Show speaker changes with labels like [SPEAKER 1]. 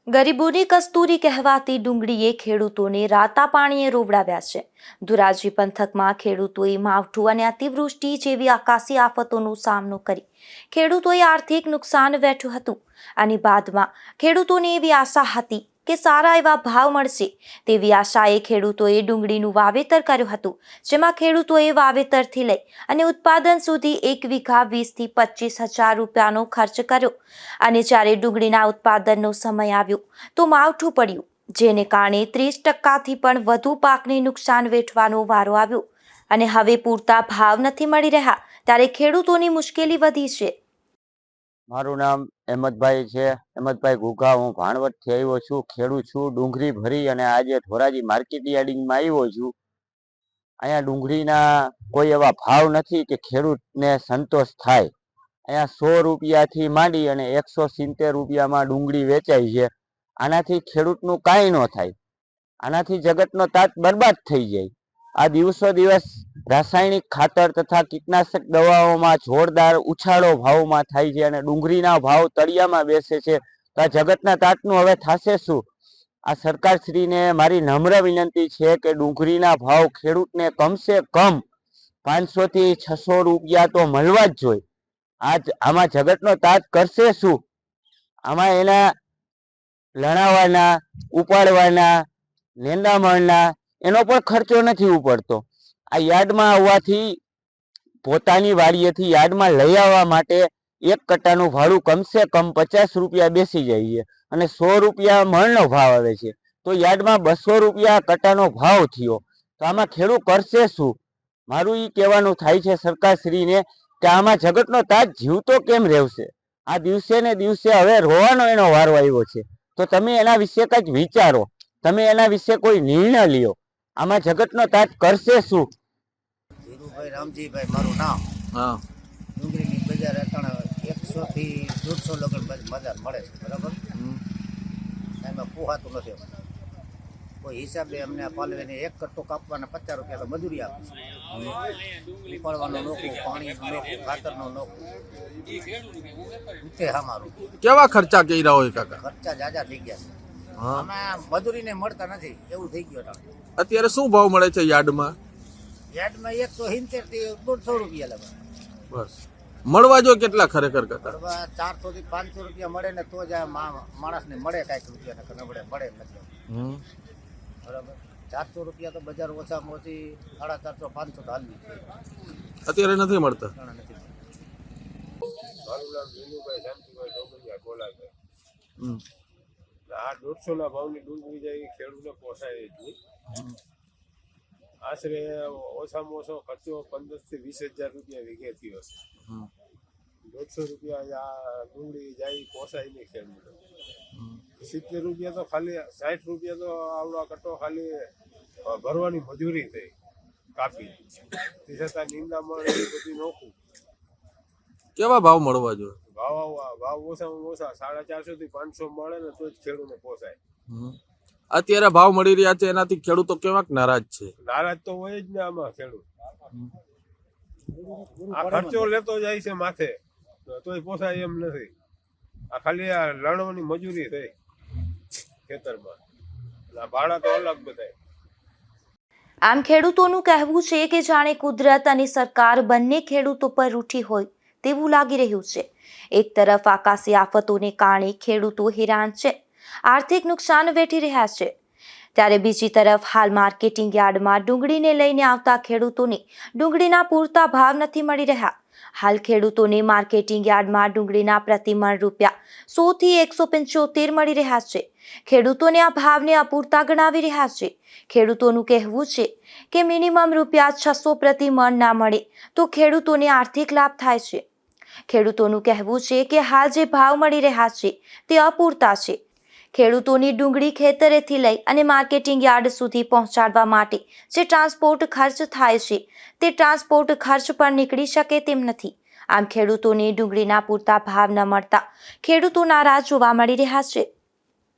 [SPEAKER 1] ગરીબોની કસ્તુરી કહેવાતી ડુંગળીએ ખેડૂતોને રાતા પાણીએ રોવડાવ્યા છે। ધોરાજી પંથકમાં ખેડૂતોએ માવઠું અને અતિવૃષ્ટિ જેવી આકાશી આફતોનો સામનો કરી ખેડૂતોએ આર્થિક નુકસાન વેઠ્યું હતું અને બાદમાં ખેડૂતોને એવી આશા હતી કે સારા એવા ભાવ મળશે। તેવી આશાએ ખેડૂતોએ ડુંગળીનું વાવેતર કર્યું હતું, જેમાં ખેડૂતોએ વાવેતરથી લઈ અને ઉત્પાદન સુધી એક વીઘા 20 થી 25,000 રૂપિયાનો ખર્ચ કર્યો અને જ્યારે ડુંગળીના ઉત્પાદનનો સમય આવ્યો તો માવઠું પડ્યું, જેને કારણે 30% પણ વધુ પાકને નુકસાન વેઠવાનો વારો આવ્યો અને હવે પૂરતા ભાવ નથી મળી રહ્યા ત્યારે ખેડૂતોની મુશ્કેલી વધી છે।
[SPEAKER 2] મારું નામ અહેમદભાઈ છે, અહેમદભાઈ ઘુઘા। હું ભાણવડથી આવ્યો છું, ખેડૂત છું। ડુંગળી ભરી અને આજે ધોરાજી માર્કેટ યાર્ડિંગમાં આવ્યો છું। અહીંયા ડુંગળીના કોઈ એવા ભાવ નથી કે ખેડૂતને સંતોષ થાય। અહીંયા 100 રૂપિયાથી માંડી અને 170 રૂપિયામાં ડુંગળી વેચાય છે। આનાથી ખેડૂતનું કાંઈ ન થાય, આનાથી જગતનો તાત બરબાદ થઈ જાય। આ દિવસો દિવસ રાસાયણિક ખાતર તથા કીટનાશક દવાઓમાં જોરદાર ઉછાળો ભાવમાં થાય છે અને ડુંગળીના ભાવ તળિયામાં બેસે છે। તો આ જગતના તાતનું હવે થશે શું? આ સરકારશ્રીને મારી નમ્ર વિનંતી છે કે ડુંગળીના ભાવ ખેડૂતને કમસે કમ 500 થી 600 રૂપિયા તો મળવા જ જોઈએ। આમાં જગતનો તાત કરશે શું? આમાં એના લણાવાના, ઉપાડવાના, નિંદામણના એનો પણ ખર્ચો નથી ઉપડતો। આ યાર્ડમાં આવવાથી પોતાની વાડીએથી યાર્ડમાં લઈ આવવા માટે એક કટ્ટાનું ભાડું કમસે કમ 50 રૂપિયા બેસી જાય છે અને 100 રૂપિયા મણનો ભાવ આવે છે, તો યાર્ડમાં 200 રૂપિયા કટ્ટાનો ભાવ થયો। તો આમાં ખેડૂત કરશે શું? મારું એ કહેવાનું થાય છે સરકારશ્રીને કે આમાં જગતનો તાત જીવતો કેમ રહેશે? આ દિવસે ને દિવસે હવે રોવાનો એનો વારો આવ્યો છે, તો તમે એના વિશે કંઈક વિચારો, તમે એના વિશે કોઈ નિર્ણય લ્યો। આમાં જગતનો તાત કરશે શું?
[SPEAKER 3] ધીરુભાઈ રામજીભાઈ મારું નામ।
[SPEAKER 4] હા,
[SPEAKER 3] ડુંગળીની બજાર અટાણે 100 થી 150 લગન બજાર મળે છે, બરાબર? એમાં પોહાતું નથી કોઈ હિસાબે। અમને પાલવેને એક કટ્ટો કાપવાના 50 રૂપિયા તો મજૂરી આપે છે। ઉપાડવાનું નોખું, પાણીનું નોખું, ખાતરનું નોખું, ઉતે અમારું
[SPEAKER 4] કેવા ખર્ચા કર્યા હોય કાકા?
[SPEAKER 3] ખર્ચા જાજા થઈ ગયા છે। આમાં મજૂરીને મળતા નથી એવું થઈ ગયું અટાણે।
[SPEAKER 4] અત્યારે શું ભાવ મળે છે યાર્ડમાં?
[SPEAKER 3] યાર્ડમાં 170 થી 150 રૂપિયા લગન
[SPEAKER 4] બસ મળવા જો કેટલા ખરેખર કાકા?
[SPEAKER 3] 400 થી 500 રૂપિયા મળે ને તો જ આ માણસને મળે કાંઈક રૂપિયા ને નબળે મળે મતલબ, બરાબર? 400 રૂપિયા તો બજાર ઓછામાં ઓછી 450 500 તો હાલવી છે,
[SPEAKER 4] અત્યારે નથી મળતા।
[SPEAKER 5] મારું નામ વિનુભાઈ શાંતિભાઈ ડોગરિયા બોલાવે। આ 150 ના ભાવની ડુંગળી જાય ખેડૂતને પોસાય જ નહીં। આશરે ઓછામાં ઓછો ખર્ચો 15 થી 20,000 રૂપિયા વીઘે થયો હશે। 150 રૂપિયા આ ડુંગળી જાય પોસાય નહીં ખેડૂતો। 70 રૂપિયા તો ખાલી 60 રૂપિયા તો આવડો કટ્ટો ખાલી ભરવાની મજૂરી થઈ કાપી, તે છતાં નિંદામણ એ બધી નોખું।
[SPEAKER 4] કેવા ભાવ મળવા જોઈએ?
[SPEAKER 5] ભાવ ઓછામાં ઓછા 450 થી 500 મળે ને તો જ ખેડૂતને પોસાય।
[SPEAKER 4] અત્યારે ભાવ મળી રહ્યા છે એનાથી ખેડૂતો કેવાક નારાજ છે?
[SPEAKER 5] નારાજ તો હોય જ ને આમાં ખેડૂત। આ ખર્ચો લેતો જાય છે માથે તોય પોસાય એમ નથી। આ ખાલી આ લણવાની મજૂરી થઈ ખેતરમાં, ભાડા તો અલગ બધાય।
[SPEAKER 1] આમ ખેડૂતોનું કહેવું છે કે જાણે કુદરત અને સરકાર બંને ખેડૂતો પર રૂઠી હોય તેવું લાગી રહ્યું છે। એક તરફ આકાશી આફતોને કારણે ખેડૂતો હેરાન છે, આર્થિક નુકસાન વેઠી રહ્યા છે, ત્યારે બીજી તરફ હાલ માર્કેટિંગ યાર્ડમાં ડુંગળીને લઈને આવતા ખેડૂતોને ડુંગળીના પૂરતા ભાવ નથી મળી રહ્યા। હાલ ખેડૂતોને માર્કેટિંગ યાર્ડમાં ડુંગળીના પ્રતિમણ રૂપિયા 100 થી 175 મળી રહ્યા છે। ખેડૂતોને આ ભાવને અપૂરતા ગણાવી રહ્યા છે। ખેડૂતોનું કહેવું છે કે મિનિમમ રૂપિયા 600 પ્રતિ મણ ના મળે તો ખેડૂતોને આર્થિક લાભ થાય છે। ખેડૂતોનું કહેવું છે કે હાલ જે ભાવ મળી રહ્યા છે તે અપૂરતા છે। ખેડૂતોની ડુંગળી ખેતરેથી લઈ અને માર્કેટિંગ યાર્ડ સુધી પહોંચાડવા માટે જે ટ્રાન્સપોર્ટ ખર્ચ થાય છે તે ટ્રાન્સપોર્ટ ખર્ચ પણ નીકળી શકે તેમ નથી। આમ ખેડૂતોને ડુંગળીના પૂરતા ભાવ ન મળતા ખેડૂતો નારાજ જોવા મળી રહ્યા છે।